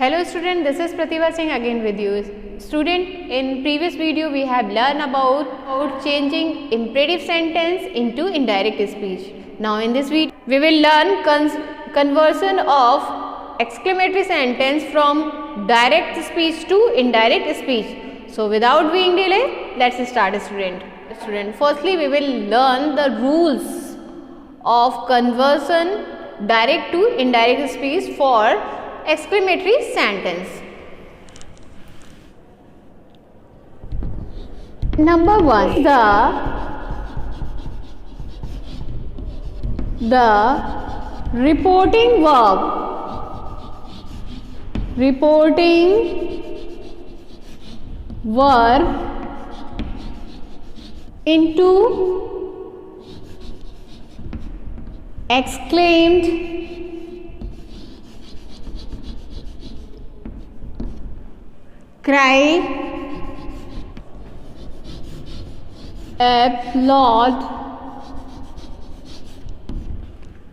Hello student, this is Pratibha Singh again with you. Student, in previous video we have learned about changing imperative sentence into indirect speech. Now in this video we will learn conversion of exclamatory sentence from direct speech to indirect speech. So without being delay, let's start student. Firstly we will learn the rules of conversion direct to indirect speech for exclamatory sentence. Number 1, the reporting verb into exclaimed cry, applaud,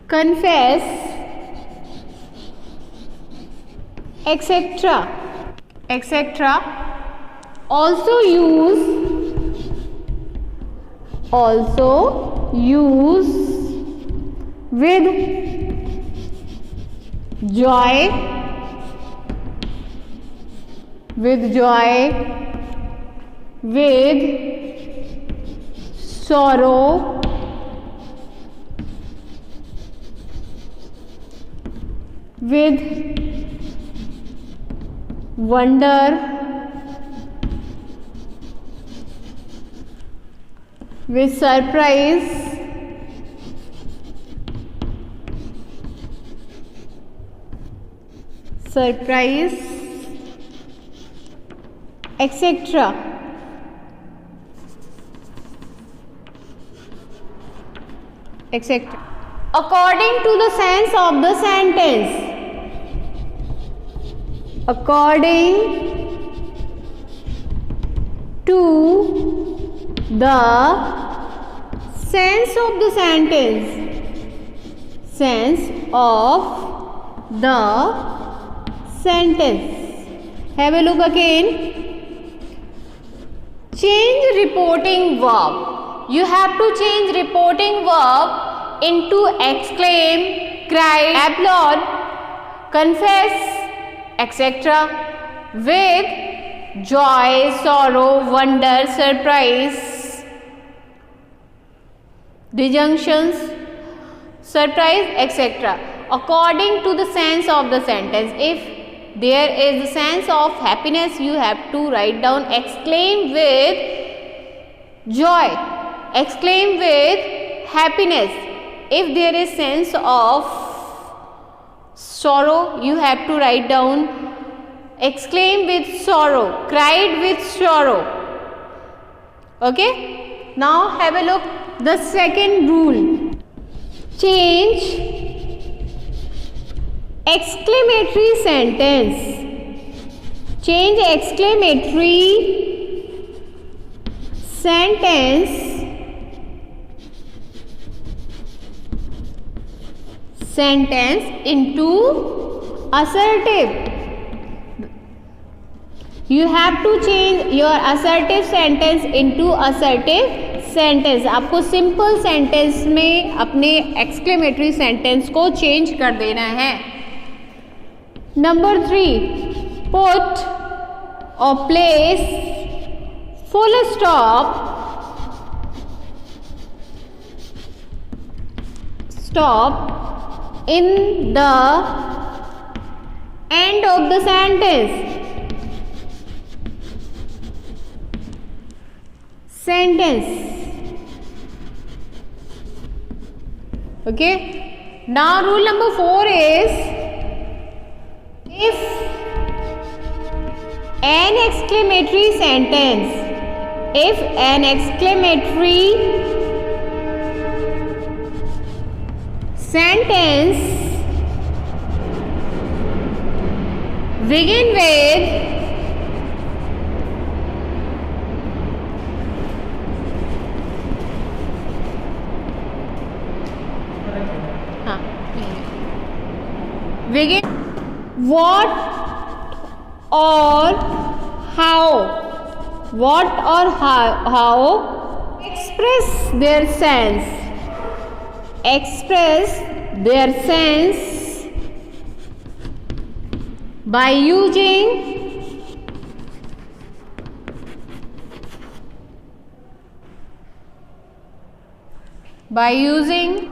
confess, etc. Also use with joy, with sorrow, with wonder, with surprise, etc. According to the sense of the sentence. According to the sense of the sentence. Have a look again. Change reporting verb. You have to change reporting verb into exclaim, cry, applaud, confess, etc. with joy, sorrow, wonder, surprise, disjunctions, surprise, etc. according to the sense of the sentence. If there is a sense of happiness, you have to write down exclaim with joy, exclaim with happiness. If there is sense of sorrow, you have to write down exclaim with sorrow, cried with sorrow. Okay? Now have a look the second rule. Change exclamatory sentence. Change exclamatory sentence into assertive. You have to change your assertive sentence into assertive sentence. आपको simple sentence में अपने exclamatory sentence को change कर देना है. Number 3, put or place full stop in the end of the sentence. Okay. Now rule number 4 is, if an exclamatory sentence begin with begin what or how. What or how express their sense. Express their sense by using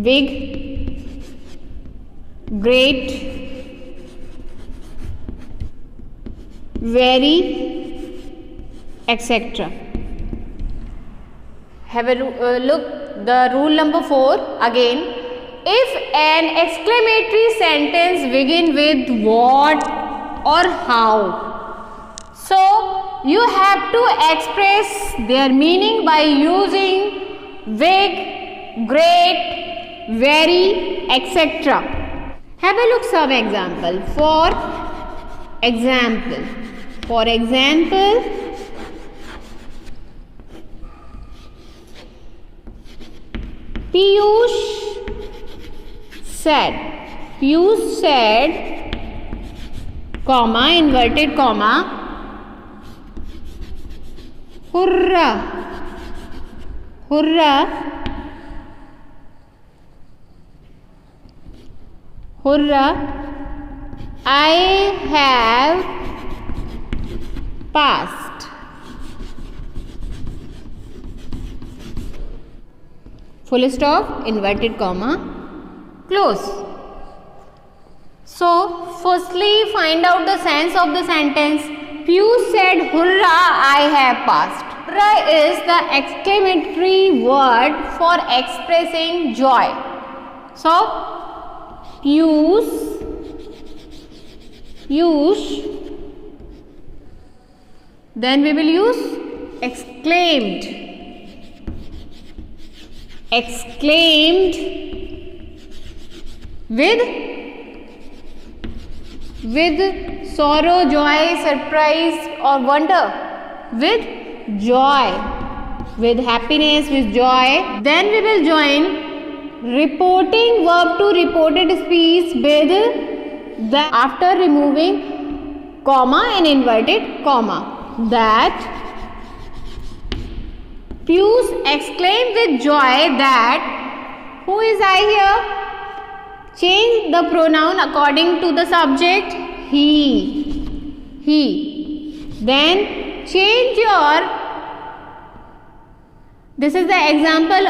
big, great, very, etc. Have a look the rule number 4 again. If an exclamatory sentence begin with what or how, so you have to express their meaning by using big, great, very, etc. Have a look some example. For example, Piyush said, comma, inverted comma, hurrah, I have passed. Full stop, inverted comma, close. So, firstly find out the sense of the sentence. Piyush said, hurrah, I have passed. Hurrah is the exclamatory word for expressing joy. So, Piyush, then we will use exclaimed with sorrow, joy, surprise or wonder. With joy, with happiness, with joy. Then we will join reporting verb to reported speech with the after removing comma and inverted comma. That Piyush exclaimed with joy that, who is I here? Change the pronoun according to the subject, he. Then change your, this is the example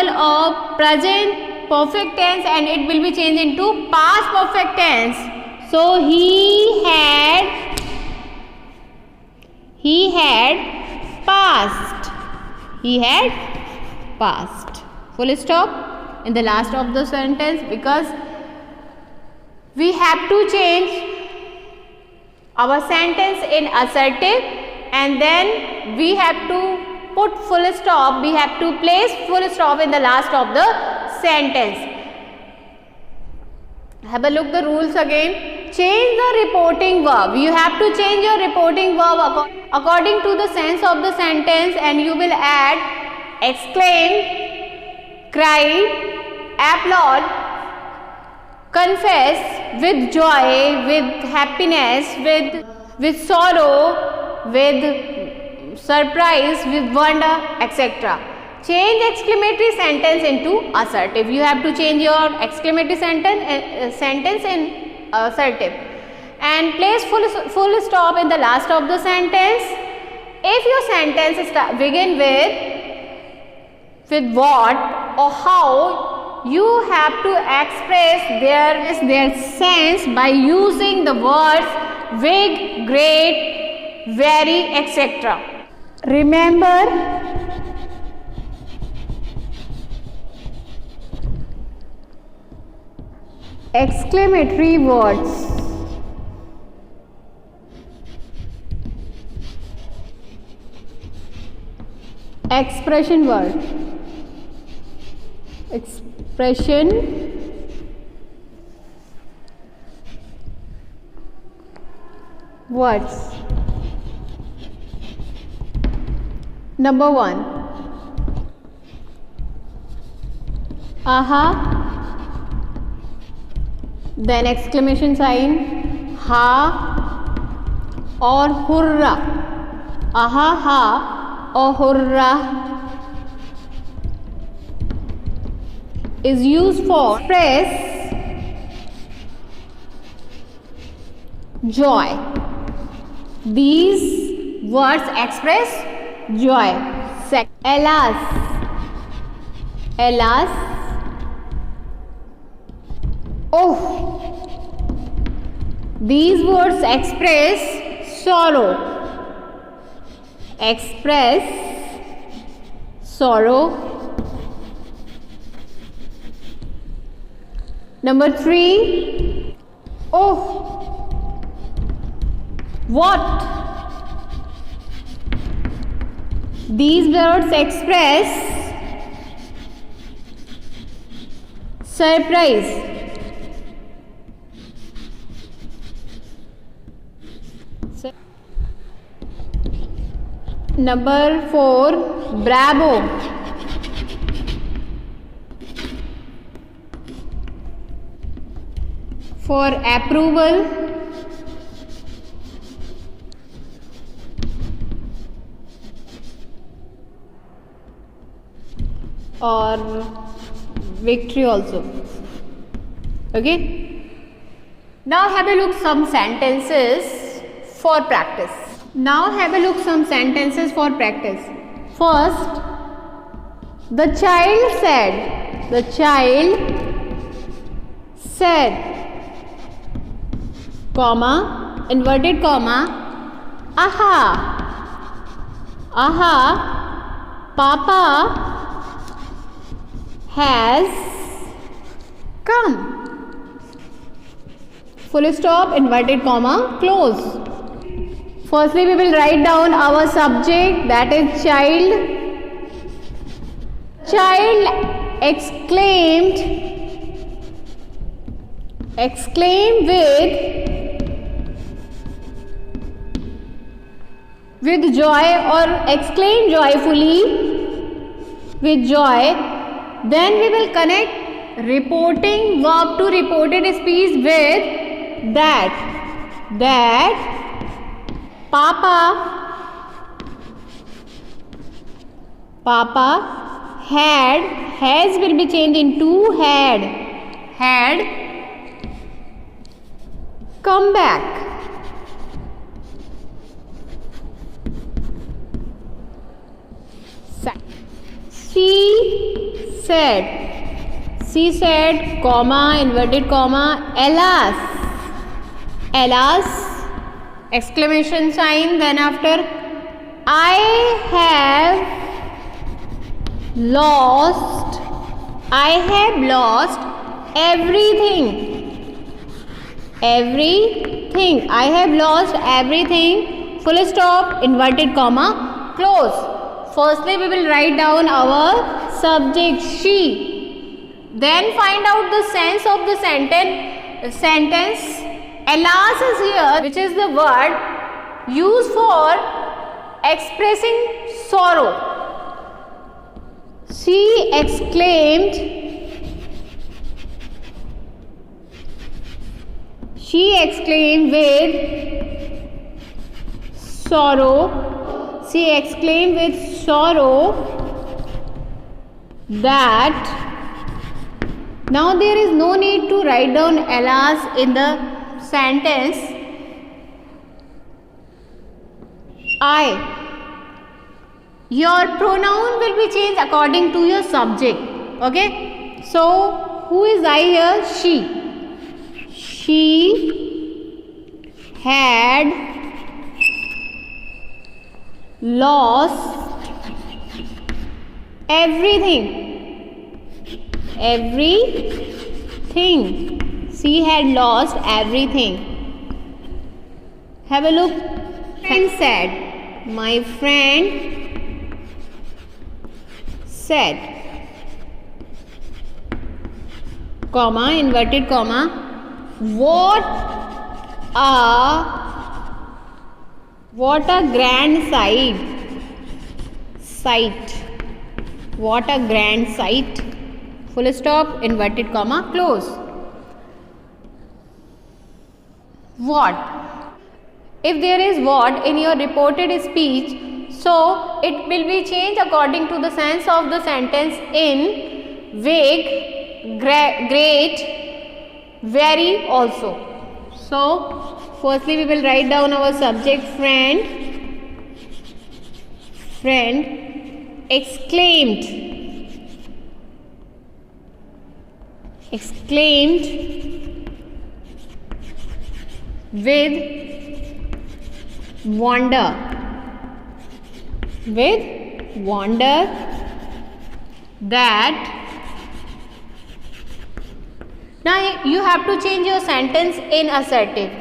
of present perfect tense, and it will be changed into past perfect tense. So he had passed. Full stop in the last of the sentence, because we have to change our sentence in assertive, and then we have to put full stop, we have to place full stop in the last of the sentence. Have a look the rules again. Change the reporting verb. You have to change your reporting verb according to the sense of the sentence, and you will add exclaim, cry, applaud, confess, with joy, with happiness, with sorrow, with surprise, with wonder, etc. Change exclamatory sentence into assertive. You have to change your exclamatory sentence in assertive, and place full stop in the last of the sentence. If your sentence begin with what or how, you have to express their sense by using the words big, great, very, etc. Remember, exclamatory words, expression word, expression words, Number 1. Aha. Then exclamation sign. Ha or hurra. Aha ha or hurra is used for express joy. These words express joy. Alas. Alas. Oh. These words express sorrow. Express sorrow. Number 3. Oh. What? These words express surprise. Number 4. Bravo. For approval. Or victory also. Okay. Now have a look some sentences for practice. First, the child said. The child said, comma, inverted comma, aha. Aha, Papa has come. Full stop, inverted comma, close. Firstly, we will write down our subject, that is child. Child exclaimed with joy or exclaimed joyfully with joy. Then we will connect reporting verb to reported speech with that Papa has will be changed into had come back. She said, comma, inverted comma, alas, exclamation sign, then after, I have lost everything. I have lost everything. Full stop, inverted comma, close. Firstly, we will write down our subject, she. Then find out the sense of the sentence. Alas is here, which is the word used for expressing sorrow. She exclaimed with sorrow. She exclaimed with sorrow that. Now there is no need to write down alas in the sentence. Your pronoun will be changed according to your subject. Okay. So who is I here? She. She had lost everything. She had lost everything. Have a look. Friend said. My friend said. Comma, inverted comma. What a grand sight. sight. What a grand sight. Full stop, inverted comma, close. What? If there is what in your reported speech, so it will be changed according to the sense of the sentence in vague, great, very also. So firstly we will write down our subject friend, exclaimed, with wonder, that. Now you have to change your sentence in assertive.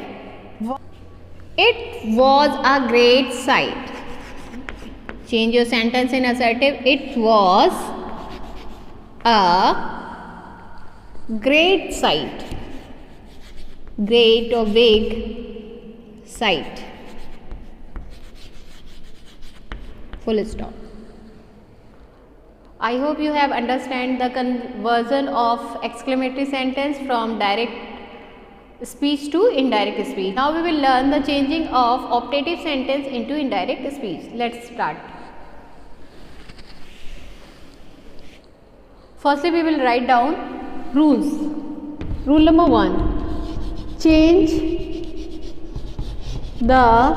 It was a great sight. Change your sentence in assertive. It was a great sight. Great or vague sight. Full stop. I hope you have understand the conversion of exclamatory sentence from direct speech to indirect speech. Now we will learn the changing of optative sentence into indirect speech. Let's start. Firstly we will write down rules. Rule number 1. Change the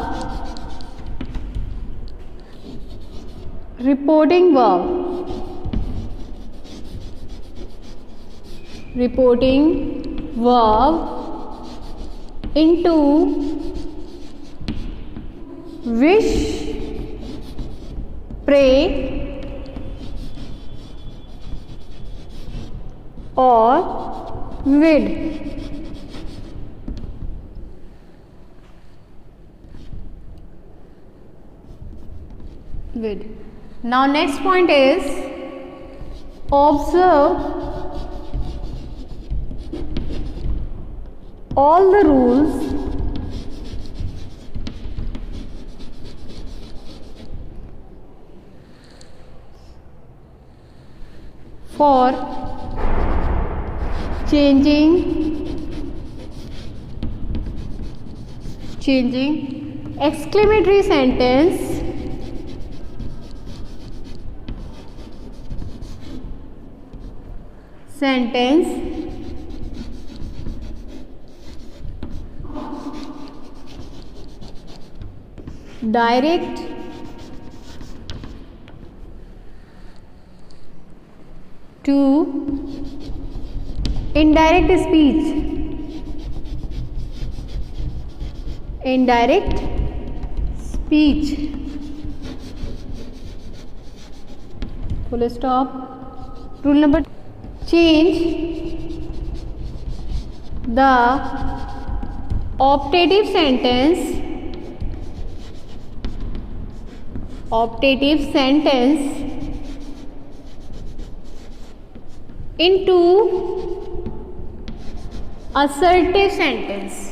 reporting verb into wish, pray or would. Now next point is observe all the rules for changing exclamatory sentence direct to indirect speech. Full stop. Rule number 2. Change the optative sentence into assertive sentence.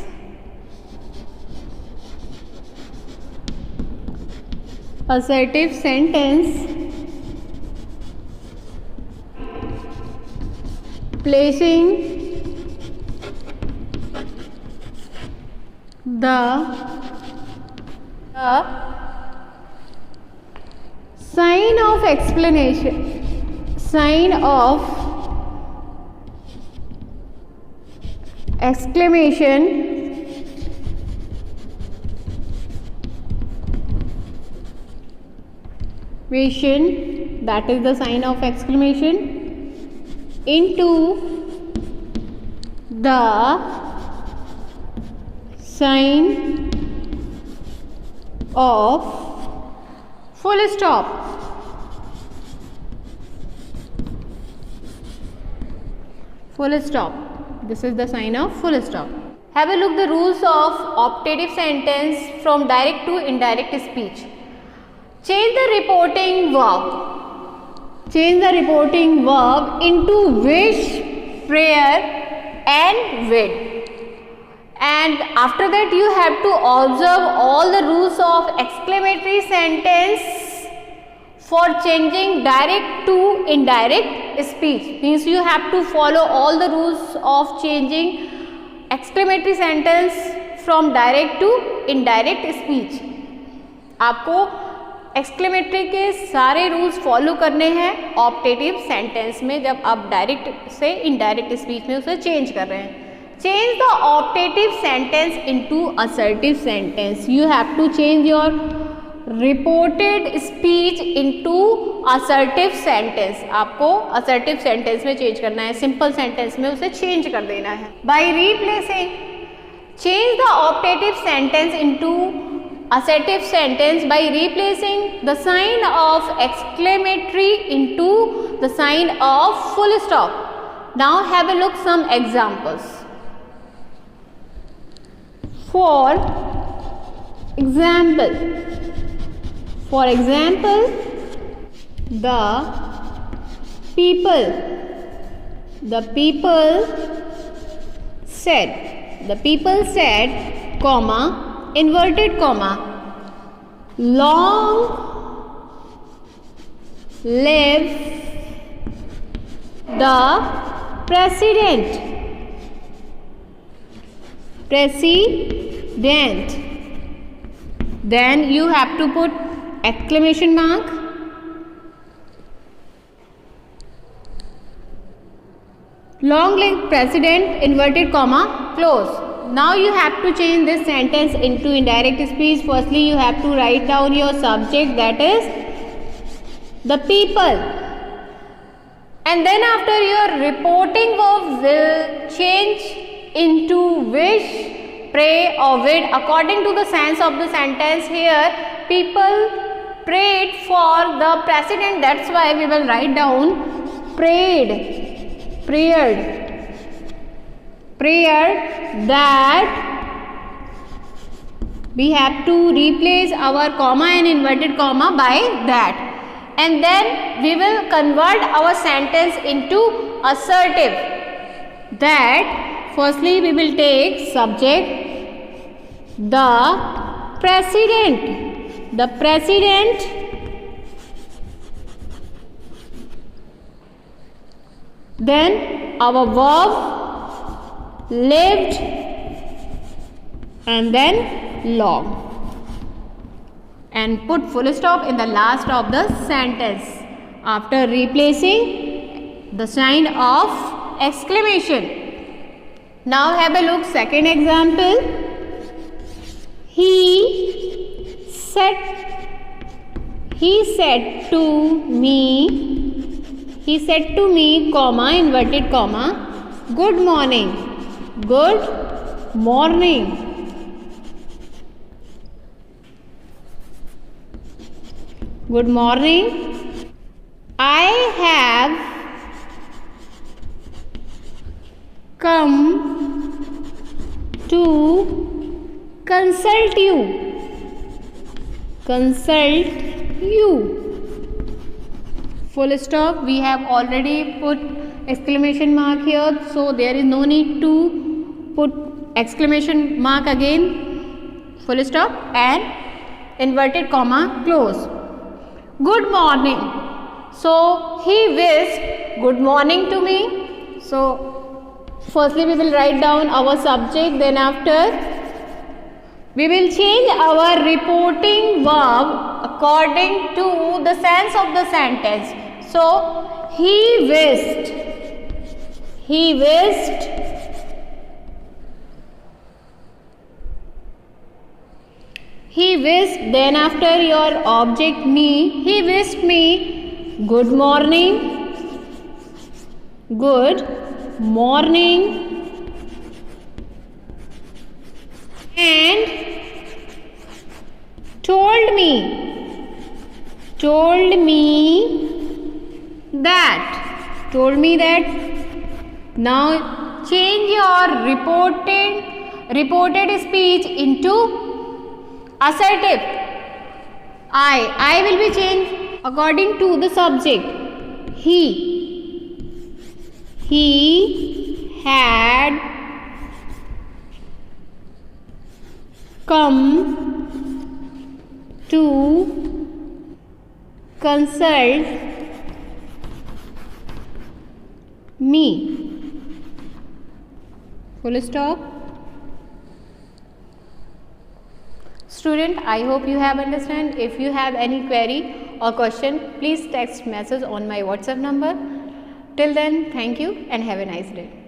Placing the sign of exclamation that is the sign of exclamation into the sign of full stop. This is the sign of full stop. Have a look the rules of optative sentence from direct to indirect speech. Change the reporting verb into wish, prayer and would. And after that you have to observe all the rules of exclamatory sentence for changing direct to indirect speech. Means you have to follow all the rules of changing exclamatory sentence from direct to indirect speech. आपको exclamatory के सारे rules follow करने हैं optative sentence में, जब आप direct से indirect speech में उसे चेंज कर रहे हैं. Change the optative sentence into assertive sentence. You have to change your reported speech into assertive sentence. आपको assertive sentence में change करना है, simple sentence में उसे change कर देना है. By replacing, change the optative sentence into assertive sentence by replacing the sign of exclamatory into the sign of full stop. Now have a look some examples. For example, the people said, comma, inverted comma, long live the president. Then you have to put exclamation mark. Long live president, inverted comma, close. Now you have to change this sentence into indirect speech. Firstly, you have to write down your subject, that is the people. And then after your reporting verb will change into wish, pray or would according to the sense of the sentence. Here people prayed for the president, that's why we will write down prayed, that we have to replace our comma and inverted comma by that, and then we will convert our sentence into assertive. That firstly we will take subject the president, then our verb lived, and then long, and put full stop in the last of the sentence after replacing the sign of exclamation. Now have a look second example. He said to me, comma, inverted comma, good morning. Good morning. I have come to consult you. Full stop. We have already put exclamation mark here, so there is no need to put exclamation mark again. Full stop and inverted comma, close. Good morning. So he wished good morning to me. So firstly we will write down our subject, then after we will change our reporting verb according to the sense of the sentence. So he wished, then after your object me, he wished me good morning, and told me that. Now change your reported speech into assertive. I will be changed according to the subject. He had come to consult me. Full stop. Student, I hope you have understand. If you have any query or question, please text message on my WhatsApp number. Till then, thank you and have a nice day.